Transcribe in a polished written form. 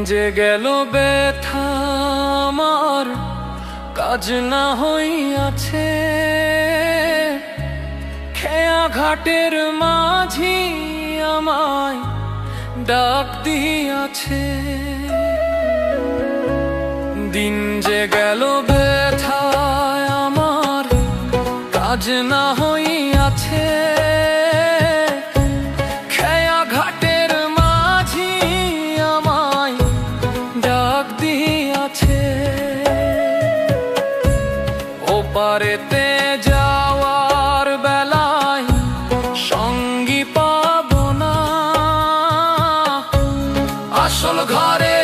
যে গেল ব্যথা আমার কাজ না হইয়াছে, খেয়া ঘাটের মাঝি আমায় ডাক দিয়াছে। দিন যে গেল ব্যথায় আমার কাজ না হইয়াছে, খেয়া ঘাটের মাঝি আমায় ডাক দিয়াছে। ওপারেতে যাওয়ার বেলায় সঙ্গী পাব না, আসল ঘরে